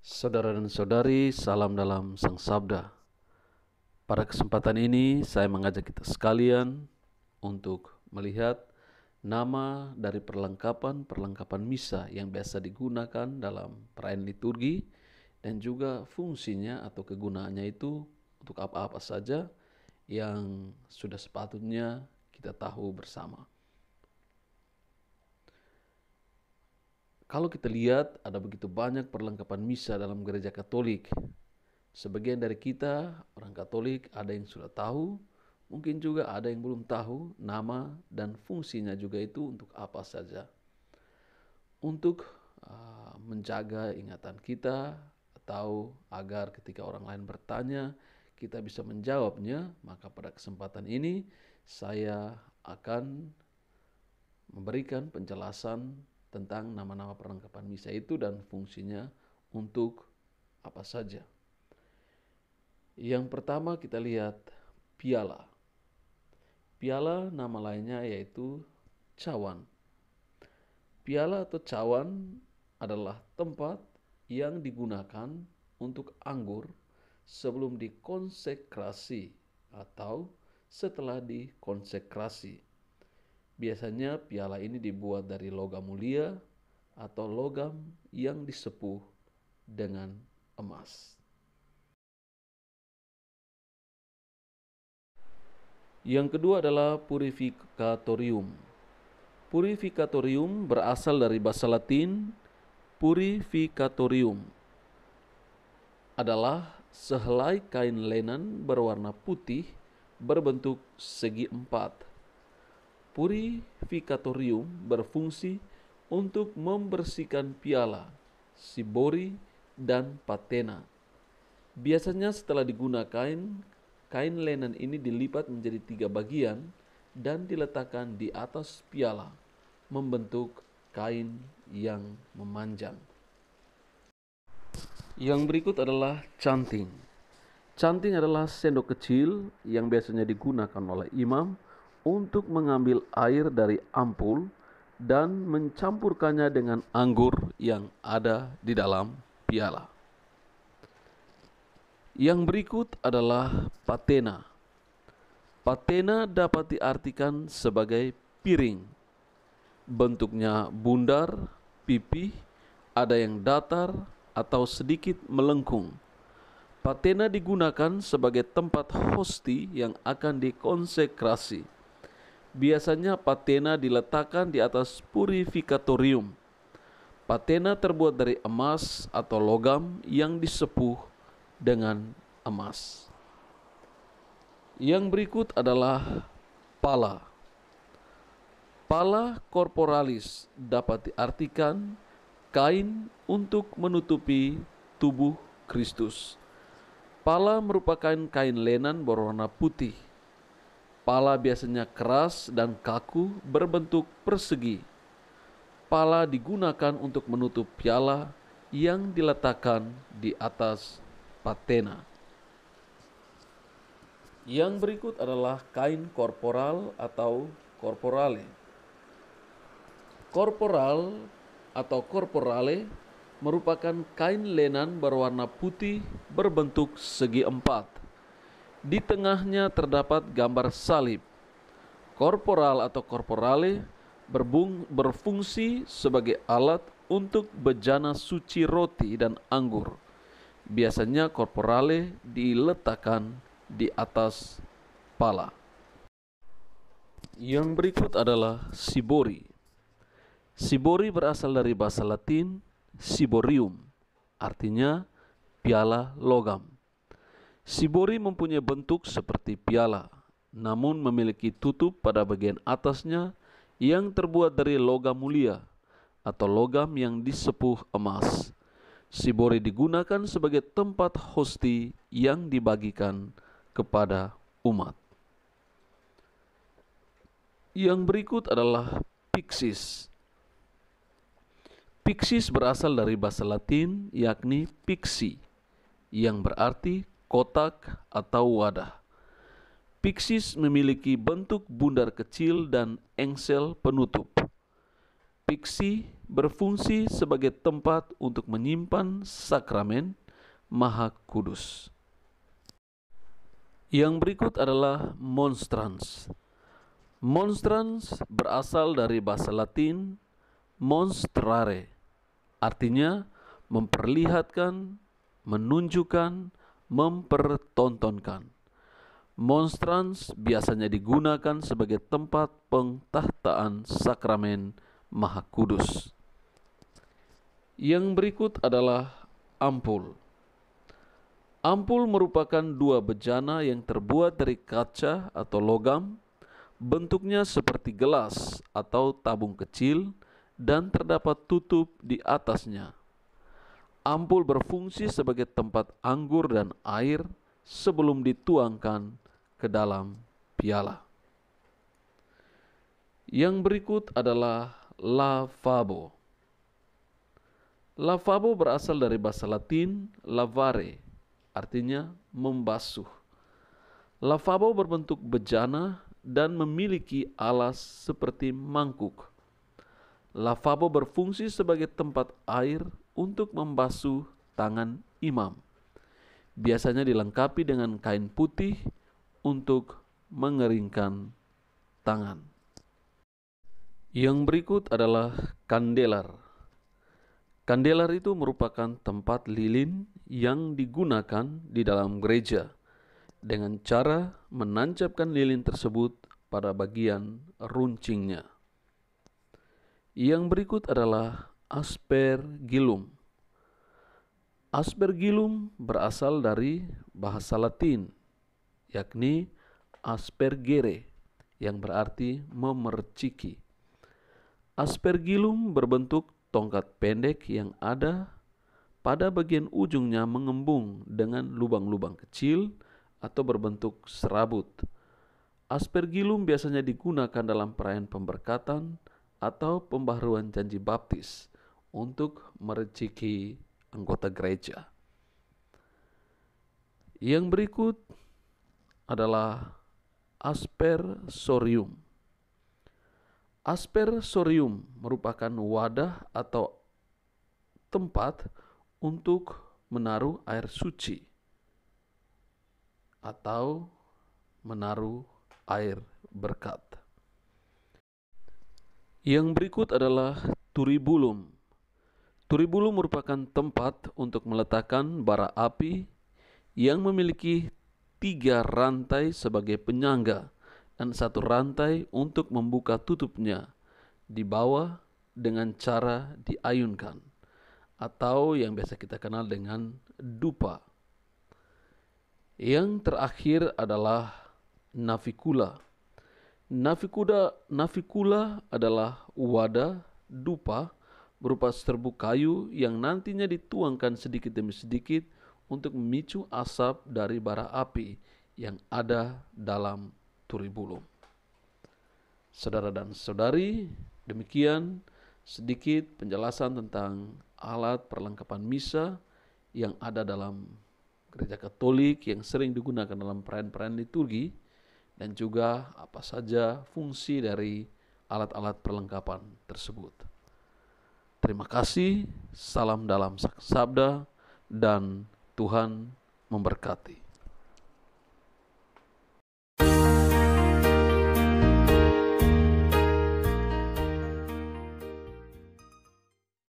Saudara dan saudari, salam dalam Sang Sabda. Pada kesempatan ini, saya mengajak kita sekalian untuk melihat nama dari perlengkapan misa yang biasa digunakan dalam perayaan liturgi dan juga fungsinya atau kegunaannya itu untuk apa-apa saja yang sudah sepatutnya kita tahu bersama. Kalau kita lihat, ada begitu banyak perlengkapan misa dalam gereja Katolik. Sebagian dari kita, orang Katolik, ada yang sudah tahu, mungkin juga ada yang belum tahu nama dan fungsinya juga itu untuk apa saja. Untuk menjaga ingatan kita, atau agar ketika orang lain bertanya, kita bisa menjawabnya, maka pada kesempatan ini saya akan memberikan penjelasan tentang nama-nama perlengkapan misa itu dan fungsinya untuk apa saja. Yang pertama kita lihat piala. Piala nama lainnya yaitu cawan. Piala atau cawan adalah tempat yang digunakan untuk anggur sebelum dikonsekrasi atau setelah dikonsekrasi. Biasanya piala ini dibuat dari logam mulia atau logam yang disepuh dengan emas. Yang kedua adalah purificatorium. Purificatorium berasal dari bahasa Latin purificatorium. Adalah sehelai kain lenan berwarna putih berbentuk segi empat. Purificatorium berfungsi untuk membersihkan piala, sibori, dan patena. Biasanya setelah digunakan, kain lenan ini dilipat menjadi 3 bagian dan diletakkan di atas piala, membentuk kain yang memanjang. Yang berikut adalah canting. Canting adalah sendok kecil yang biasanya digunakan oleh imam untuk mengambil air dari ampul dan mencampurkannya dengan anggur yang ada di dalam piala. Yang berikut adalah patena. Patena dapat diartikan sebagai piring. Bentuknya bundar, pipih, ada yang datar atau sedikit melengkung. Patena digunakan sebagai tempat hosti yang akan dikonsekrasi. Biasanya patena diletakkan di atas purificatorium. Patena terbuat dari emas atau logam yang disepuh dengan emas. Yang berikut adalah pala. Pala corporalis dapat diartikan kain untuk menutupi tubuh Kristus. Pala merupakan kain lenan berwarna putih. Pala biasanya keras dan kaku berbentuk persegi. Pala digunakan untuk menutup piala yang diletakkan di atas patena. Yang berikut adalah kain korporal atau korporale. Korporal atau korporale merupakan kain lenan berwarna putih berbentuk segi empat. Di tengahnya terdapat gambar salib. Korporal atau korporale berfungsi sebagai alat untuk bejana suci roti dan anggur. Biasanya korporale diletakkan di atas pala. Yang berikut adalah sibori. Sibori berasal dari bahasa Latin siborium, artinya piala logam. Sibori mempunyai bentuk seperti piala, namun memiliki tutup pada bagian atasnya yang terbuat dari logam mulia atau logam yang disepuh emas. Sibori digunakan sebagai tempat hosti yang dibagikan kepada umat. Yang berikut adalah pixis. Pixis berasal dari bahasa Latin yakni pixi, yang berarti kotak atau wadah. Pixis memiliki bentuk bundar kecil dan engsel penutup. Pixi berfungsi sebagai tempat untuk menyimpan sakramen Maha Kudus. Yang berikut adalah monstrans. Monstrans berasal dari bahasa Latin monstrare, artinya memperlihatkan, menunjukkan, mempertontonkan. Monstrans biasanya digunakan sebagai tempat pentahtaan sakramen Maha Kudus. Yang berikut adalah ampul. Ampul merupakan dua bejana yang terbuat dari kaca atau logam, bentuknya seperti gelas atau tabung kecil dan terdapat tutup di atasnya. Ampul berfungsi sebagai tempat anggur dan air sebelum dituangkan ke dalam piala. Yang berikut adalah lavabo. Lavabo berasal dari bahasa Latin lavare, artinya membasuh. Lavabo berbentuk bejana dan memiliki alas seperti mangkuk. Lavabo berfungsi sebagai tempat air untuk membasuh tangan imam. Biasanya dilengkapi dengan kain putih untuk mengeringkan tangan. Yang berikut adalah kandelar. Kandelar itu merupakan tempat lilin yang digunakan di dalam gereja dengan cara menancapkan lilin tersebut pada bagian runcingnya. Yang berikut adalah aspergillum. Aspergillum berasal dari bahasa Latin, yakni aspergere, yang berarti memerciki. Aspergillum berbentuk tongkat pendek yang ada pada bagian ujungnya mengembung dengan lubang-lubang kecil atau berbentuk serabut. Aspergillum biasanya digunakan dalam perayaan pemberkatan atau pembaharuan janji baptis untuk mereciki anggota gereja. Yang berikut adalah aspersorium. Aspersorium merupakan wadah atau tempat untuk menaruh air suci atau menaruh air berkat. Yang berikut adalah turibulum. Turibulum merupakan tempat untuk meletakkan bara api yang memiliki 3 rantai sebagai penyangga dan 1 rantai untuk membuka tutupnya di bawah dengan cara diayunkan, atau yang biasa kita kenal dengan dupa. Yang terakhir adalah navikula. Navikula adalah wadah dupa berupa serbuk kayu yang nantinya dituangkan sedikit demi sedikit untuk memicu asap dari bara api yang ada dalam turibulum. Saudara dan saudari, demikian sedikit penjelasan tentang alat perlengkapan misa yang ada dalam Gereja Katolik yang sering digunakan dalam perayaan-perayaan liturgi, dan juga apa saja fungsi dari alat-alat perlengkapan tersebut. Terima kasih, salam dalam sabda, dan Tuhan memberkati.